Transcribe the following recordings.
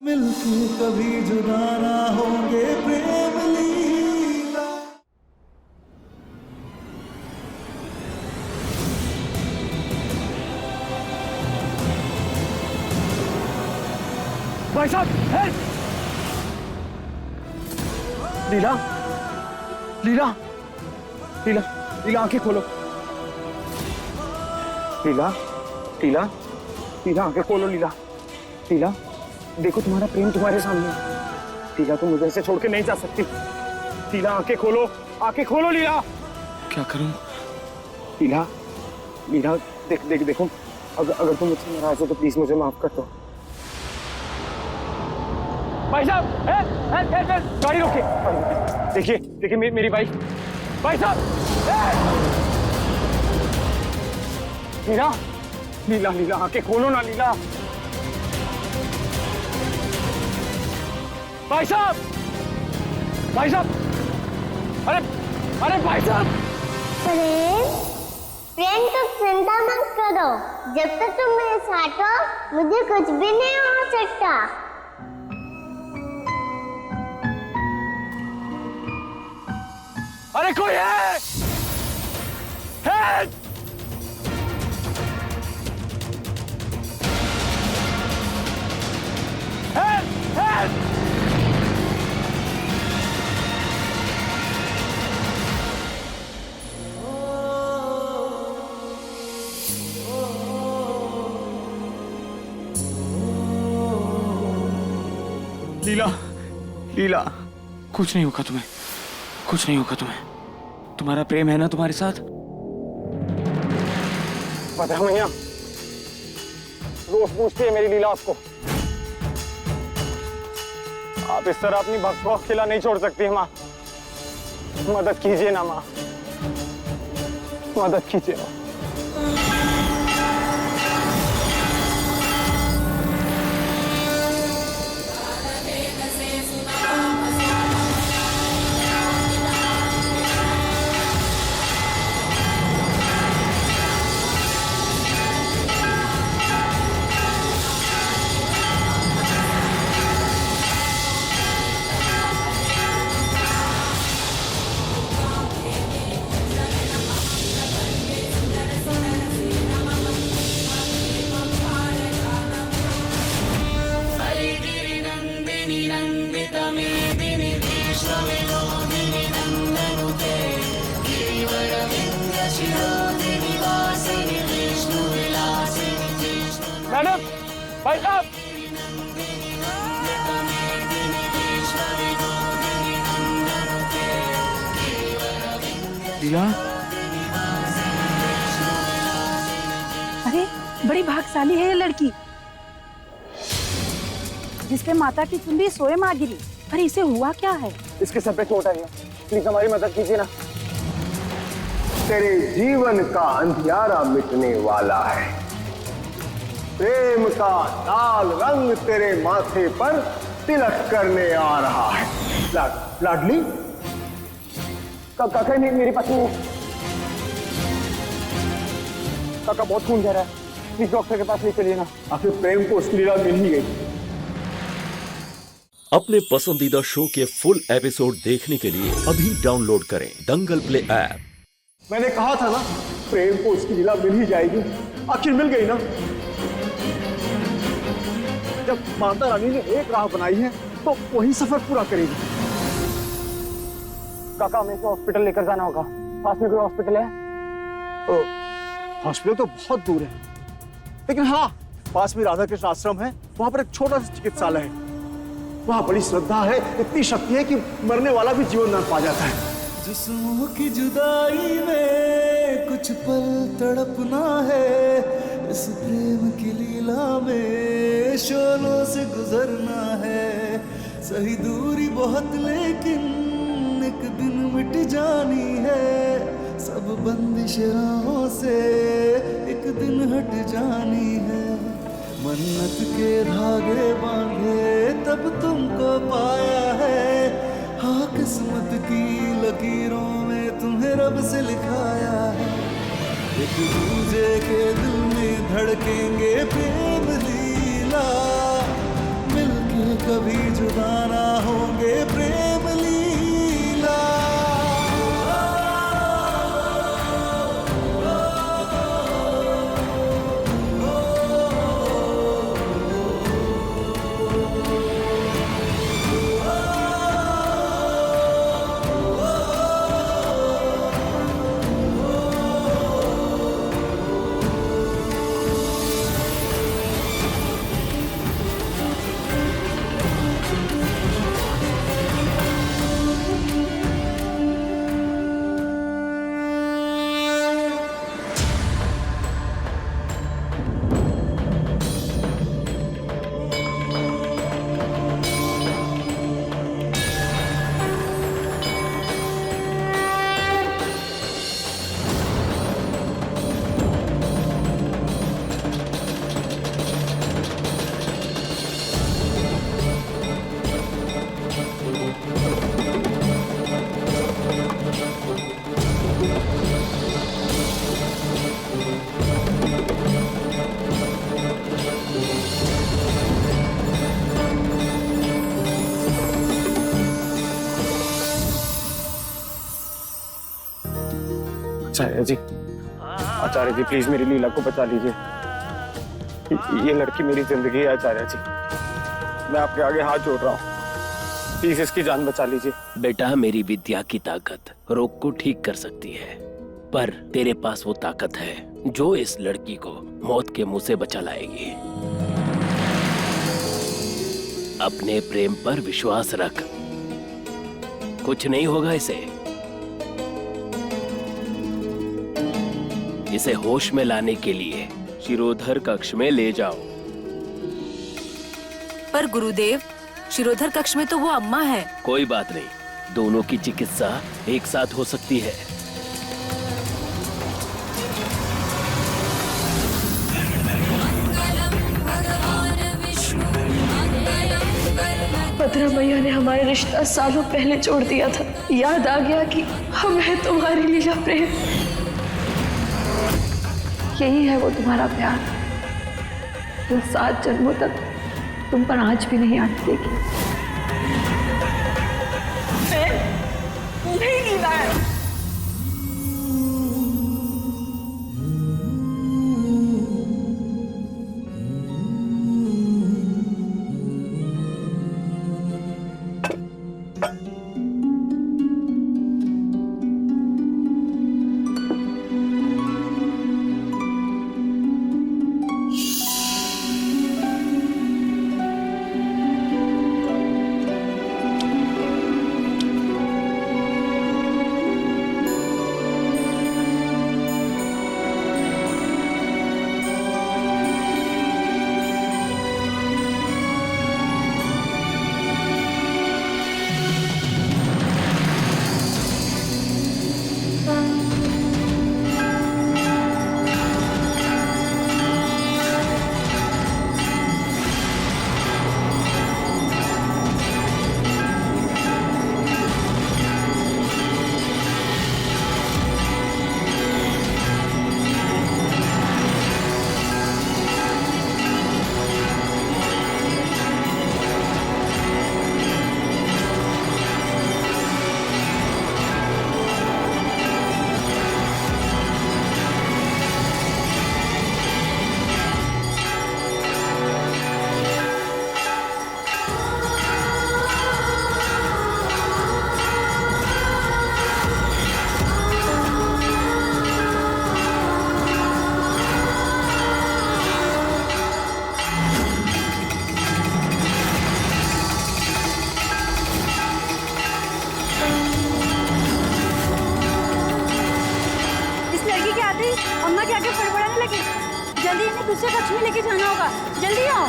मिलके कभी जुदा ना होंगे प्रेम लीला। भाई साहब, हेल्प! लीला, लीला, लीला, लीला, आंखें खोलो। लीला, लीला, लीला, आंखें खोलो। लीला, लीला, देखो तुम्हारा प्रेम तुम्हारे सामने है। लीला, तुम मुझे ऐसे छोड़ के नहीं जा सकती। लीला, आंखें खोलो, आंखें खोलो। लीला, क्या करूं? लीला, लीला, देखो, अगर तुम मुझसे नाराज हो तो प्लीज मुझे माफ कर दो। भाई साहब, गाड़ी रोकिए। देखिए मेरी बाइक। भाई साहब, लीला, लीला, लीला, आंखें खोलो ना। लीला, भाई साहब, भाई साहब, अरे भाई साहब। प्रेम तो चिंता मत करो, जब तक तुम मेरे साथ हो मुझे कुछ भी नहीं हो सकता। अरे कोई है? हेल्प! हेल्प! हेल्प! लीला, लीला, कुछ नहीं होगा तुम्हें, कुछ नहीं होगा तुम्हें। तुम्हारा प्रेम है ना तुम्हारे साथ? पता है मैया, रोज पूछती है मेरी लीला आपको। आप इस तरह अपनी भक्त को अकेला नहीं छोड़ सकती माँ। मदद कीजिए ना माँ, मदद कीजिए माँ। मैडम, भाई साहब, लीला, अरे बड़ी भाग्यशाली है ये लड़की, जिसपे माता की चुंदी सोए माँ गिरी। अरे इसे हुआ क्या है? इसके सर पे चोट आई है, प्लीज हमारी मदद कीजिए ना। तेरे जीवन का अंधियारा मिटने वाला है। प्रेम का लाल रंग तेरे माथे पर तिलक करने आ रहा है। लाडली, काका नहीं, मेरी पत्नी है। काका बहुत खून बह रहा है, प्लीज डॉक्टर के पास लेकर चलिए ना। आखिर प्रेम को उसकी लीला मिल ही गई। अपने पसंदीदा शो के फुल एपिसोड देखने के लिए अभी डाउनलोड करें दंगल प्ले ऐप। मैंने कहा था ना, प्रेम को उसकी लीला मिल ही जाएगी। आखिर मिल गई ना। जब माता रानी ने एक राह बनाई है तो वही सफर पूरा करेगी। काका, हमें इसे हॉस्पिटल लेकर जाना होगा। पास में कोई हॉस्पिटल है? हॉस्पिटल तो बहुत दूर है, लेकिन हाँ, पास में राधा कृष्ण आश्रम है, वहां पर एक छोटा सा चिकित्सालय है। वहां बड़ी श्रद्धा है, इतनी शक्ति है कि मरने वाला भी जीवन दान पा जाता है। जिस्मों की जुदाई में कुछ पल तड़पना है, इस प्रेम की लीला में शोलों से गुजरना है। सही दूरी बहुत लेकिन एक दिन मिट जानी है, सब बंदिश राहों से एक दिन हट जानी है। मन्नत के धागे बांधे तब तुमको पाया है, हाँ किस्मत की लकीरों में तुम्हें रब से लिखाया है। एक दूजे के दिल में धड़केंगे प्रेम लीला, मिलके कभी जुदा ना होंगे प्रेम लीला। आचार्य जी प्लीज मेरी लीला को बचा लीजिए। ये लड़की मेरी जिंदगी है आचार्य जी, मैं आपके आगे हाथ जोड़ रहा हूँ, प्लीज इसकी जान बचा लीजिए। बेटा, मेरी विद्या की ताकत रोग को ठीक कर सकती है, पर तेरे पास वो ताकत है जो इस लड़की को मौत के मुंह से बचा लाएगी। अपने प्रेम पर विश्वास रख, कुछ नहीं होगा इसे। इसे होश में लाने के लिए शिरोधर कक्ष में ले जाओ। पर गुरुदेव, शिरोधर कक्ष में तो वो अम्मा है। कोई बात नहीं, दोनों की चिकित्सा एक साथ हो सकती है। भद्रा मैया ने हमारा रिश्ता सालों पहले जोड़ दिया था। याद आ गया कि हम है तुम्हारी लीला प्रेम। यही है वो तुम्हारा प्यार जो 7 जन्मों तक तुम पर आज भी नहीं आने देगी। नहीं लीला है। अम्मा के आगे फड़फड़ाने लगी। जल्दी इन्हें दूसरे कक्ष में लेके जाना होगा, जल्दी आओ।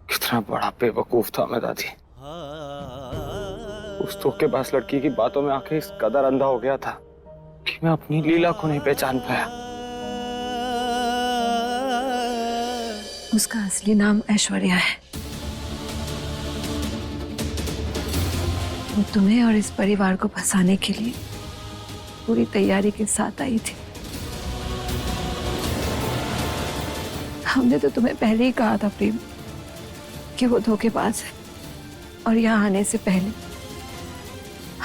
कितना बड़ा बेवकूफ था मैं दादी। उस धोखेबाज लड़की की बातों में आके इस कदर अंधा हो गया था कि मैं अपनी लीला को नहीं पहचान पाया। उसका असली नाम ऐश्वर्या है। वो तुम्हें और इस परिवार को फंसाने के लिए पूरी तैयारी के साथ आई थी। हमने तो तुम्हें पहले ही कहा था प्रेम कि वो धोखेबाज है, और यहाँ आने से पहले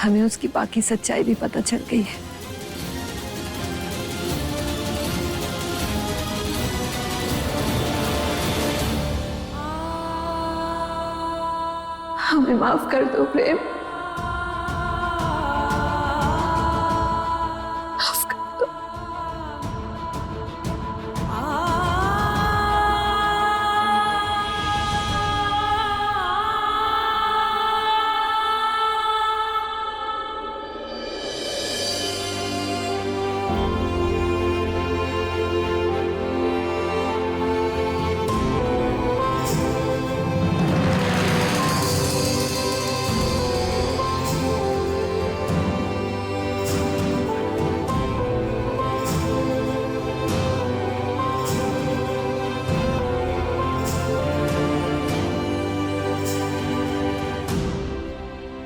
हमें उसकी बाकी सच्चाई भी पता चल गई है। हमें माफ कर दो प्रेम, माफ कर दो।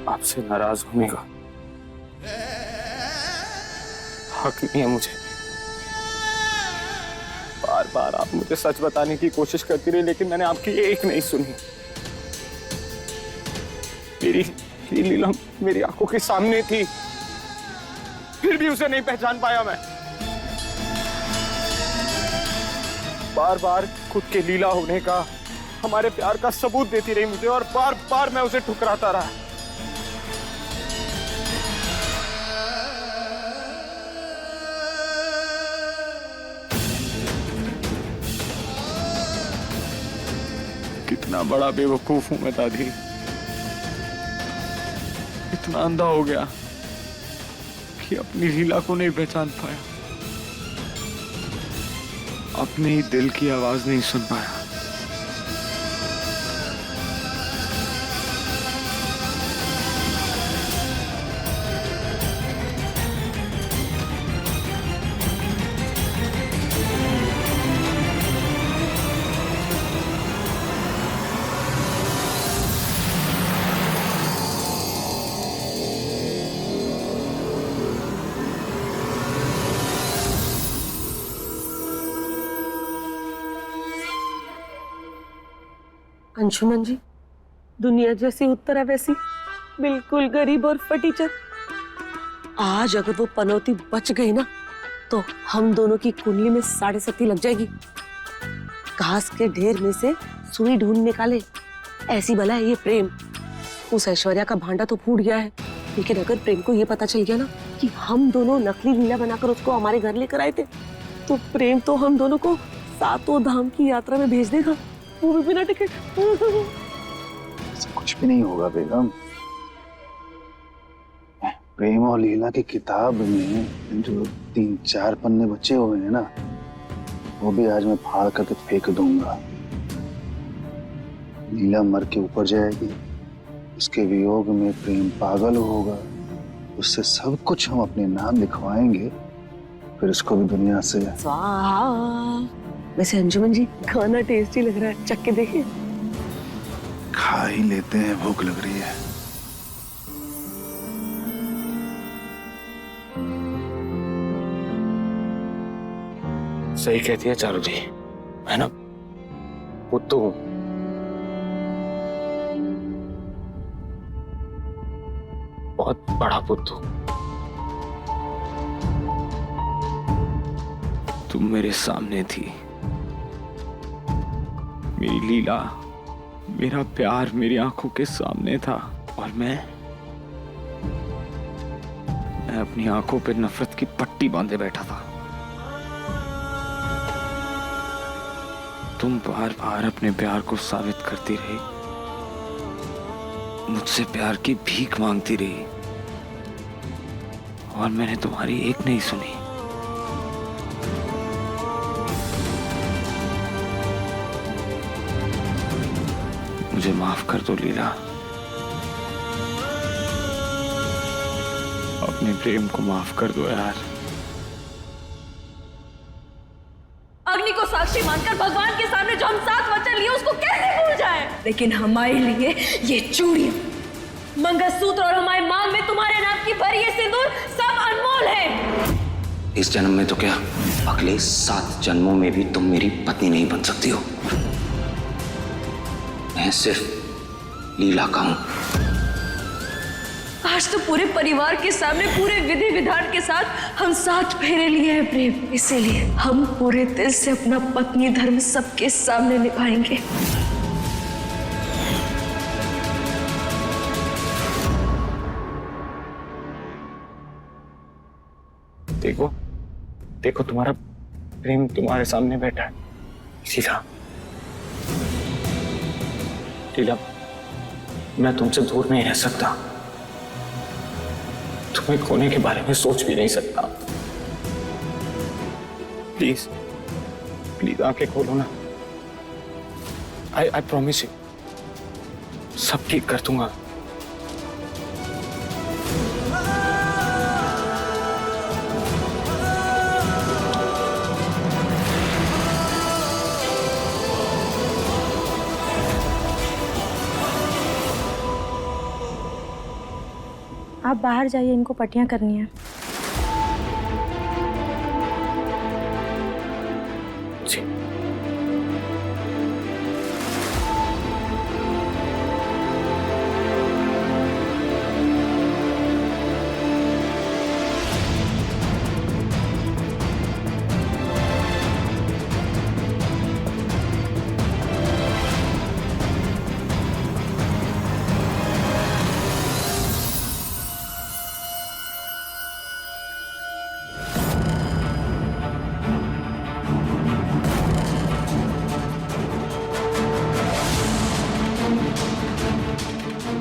आपसे नाराज होने का हक नहीं है मुझे। बार बार आप मुझे सच बताने की कोशिश करती रही, लेकिन मैंने आपकी एक नहीं सुनी। मेरी लीला मेरी आंखों के सामने थी, फिर भी उसे नहीं पहचान पाया मैं। बार बार खुद के लीला होने का, हमारे प्यार का सबूत देती रही मुझे, और बार बार मैं उसे ठुकराता रहा। कितना बड़ा बेवकूफ हूं मैं दादी, इतना अंधा हो गया कि अपनी लीला को नहीं पहचान पाया, अपने ही दिल की आवाज नहीं सुन पाया। अंशुमन जी, दुनिया जैसी उत्तरा वैसी बिल्कुल गरीब और फटीचर। आज अगर वो पनौती बच गई ना, तो हम दोनों की कुंडली में 7.5 लग जाएगी। घास के ढेर में से सुई ढूंढ निकाले, ऐसी बला है ये प्रेम। उस ऐश्वर्या का भांडा तो फूट गया है, लेकिन अगर प्रेम को ये पता चल गया ना कि हम दोनों नकली लीला बनाकर उसको हमारे घर लेकर आए थे, तो प्रेम तो हम दोनों को 7 धाम की यात्रा में भेज देगा, वो भी बिना टिकट। कुछ भी नहीं होगा बेगम। प्रेम और लीला की किताब में जो 3-4 पन्ने बचे हुए हैं ना, वो भी आज मैं फाड़ करके फेंक दूंगा। लीला मर के ऊपर जाएगी, उसके वियोग में प्रेम पागल होगा, उससे सब कुछ हम अपने नाम लिखवाएंगे, फिर उसको भी दुनिया से। वैसे अंजुमन जी, खाना टेस्टी लग रहा है, चख के देखिए। खा ही लेते हैं, भूख लग रही है। सही कहती है चारू जी, मैं ना पुत्तू हूं। बहुत बड़ा पुत्तू। तुम मेरे सामने थी, मेरी लीला, मेरा प्यार मेरी आंखों के सामने था, और मैं अपनी आंखों पे नफरत की पट्टी बांधे बैठा था। तुम बार बार अपने प्यार को साबित करती रही, मुझसे प्यार की भीख मांगती रही, और मैंने तुम्हारी एक नहीं सुनी। मुझे माफ कर दो लीला, अपने प्रेम को माफ कर दो यार। अग्नि को साक्षी मानकर भगवान के सामने जो हम 7 वचन लेकिन हमारे लिए ये चूड़ियां, मंगलसूत्र और हमारे मांग में तुम्हारे नाम की भरी ये सिंदूर सब अनमोल है। इस जन्म में तो क्या, अगले 7 जन्मों में भी तुम मेरी पत्नी नहीं बन सकती हो। मैं सिर्फ लीला का हूं। आज तो पूरे परिवार के सामने, पूरे विधि विधान के साथ हम 7 फेरे लिए हैं प्रेम। इसीलिए हम पूरे दिल से अपना पत्नी धर्म सबके सामने निभाएंगे। देखो देखो, तुम्हारा प्रेम तुम्हारे सामने बैठा है। लीला, लीला, मैं तुमसे दूर नहीं रह सकता। तुम्हें खोने के बारे में सोच भी नहीं सकता। प्लीज प्लीज आंखें खोलो ना। आई प्रॉमिस यू, सब ठीक कर दूंगा। आप बाहर जाइए, इनको पट्टियां करनी है। जी।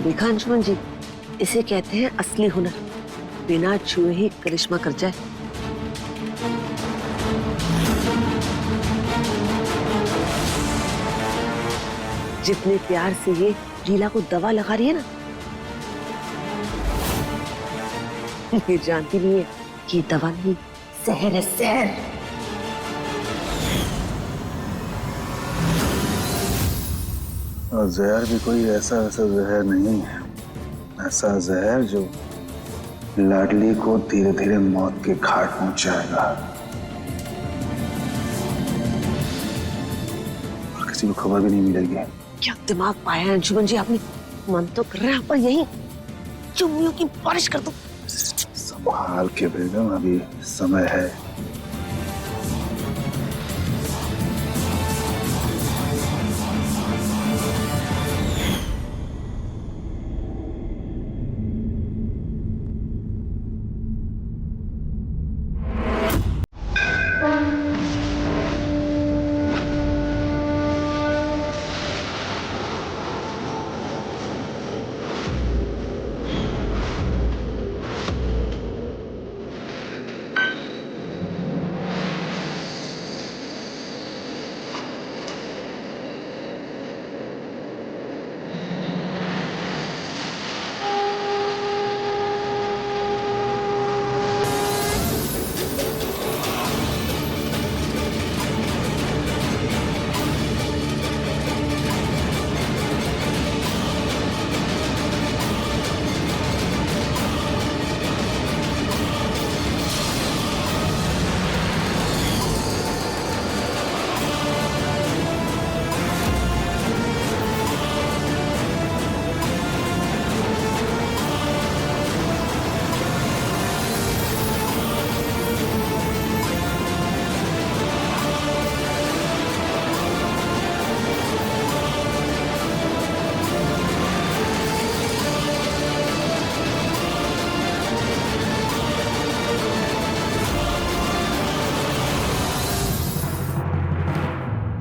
देखा अंशुमन जी, इसे कहते हैं असली हुनर, बिना छुए ही करिश्मा कर जाए। जितने प्यार से ये लीला को दवा लगा रही है ना, ये जानती नहीं है कि दवा नहीं, जहर है, जहर। और जहर भी कोई ऐसा जहर नहीं है, ऐसा जहर जो लाडली को धीरे धीरे मौत के घाट पहुंचाएगा और किसी को खबर भी नहीं मिलेगी। क्या दिमाग पाया अंशुमन जी आपने? मन तो कर रहा है पर यही चुम्मियों की बारिश कर दो। संभाल के बेगम, अभी समय है।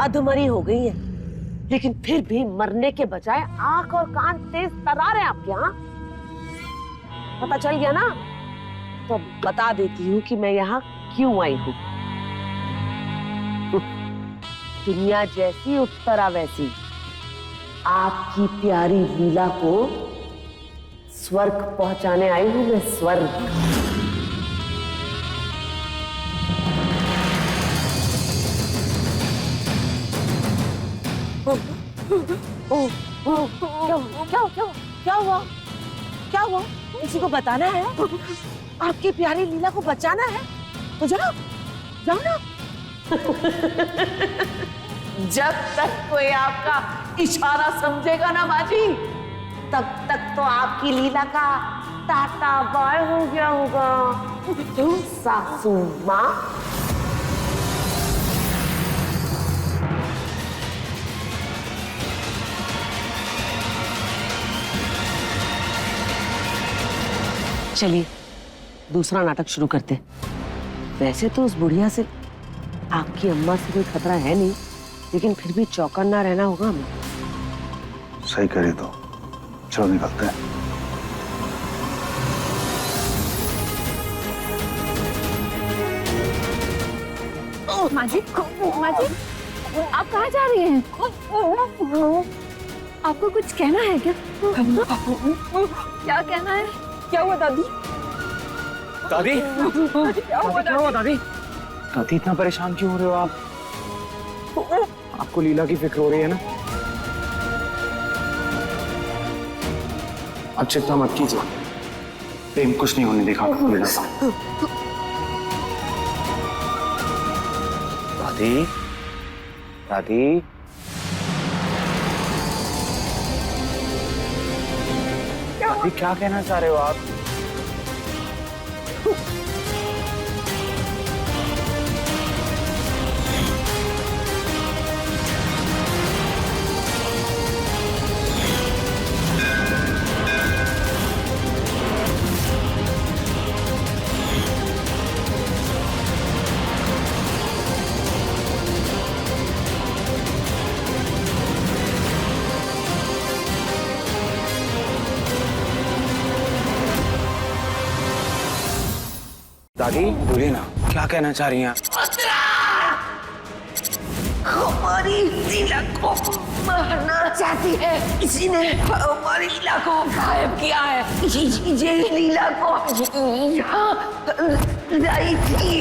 अधमरी हो गई है, लेकिन फिर भी मरने के बजाय आंख और कान तेज तरा रहे हैं आपके यहाँ। पता चल गया ना? तो बता देती हूँ कि मैं यहाँ क्यों आई हूँ। दुनिया जैसी उत्तरा वैसी, आपकी प्यारी लीला को स्वर्ग पहुंचाने आई हूँ मैं, स्वर्ग। क्या क्या क्या क्या हुआ? क्या हुआ? किसी को बताना है? आपकी प्यारी लीला को बचाना है तो जाओ जाओ ना। जब तक कोई आपका इशारा समझेगा ना बाजी, तब तक तो आपकी लीला का टाटा बाय हो गया होगा। क्यों सासू माँ? चलिए दूसरा नाटक शुरू करते। वैसे तो उस बुढ़िया से आपकी अम्मा से कोई खतरा है नहीं, लेकिन फिर भी चौकन्ना रहना होगा हमें। सही करी तो चलो निकलते हैं। माँ जी, आप कहाँ जा रही हैं? आपको कुछ कहना है क्या? क्या कहना है? क्या हुआ दादी? दादी क्या हुआ दादी? दादी इतना परेशान क्यों हो रहे हो आप? आपको लीला की फिक्र हो रही है ना? अब चिंता मत कीजिए, प्रेम कुछ नहीं होने देखा लीला का। दादी दादी दादी क्या कहना चाह रहे हो आप? दादी बोलिए ना, क्या कहना चाह रही हैं आप? हमारी लीला को मारना चाहती है, किसी ने हमारी लीला को गायब किया है। ये लीला को यहाँ लाई थी।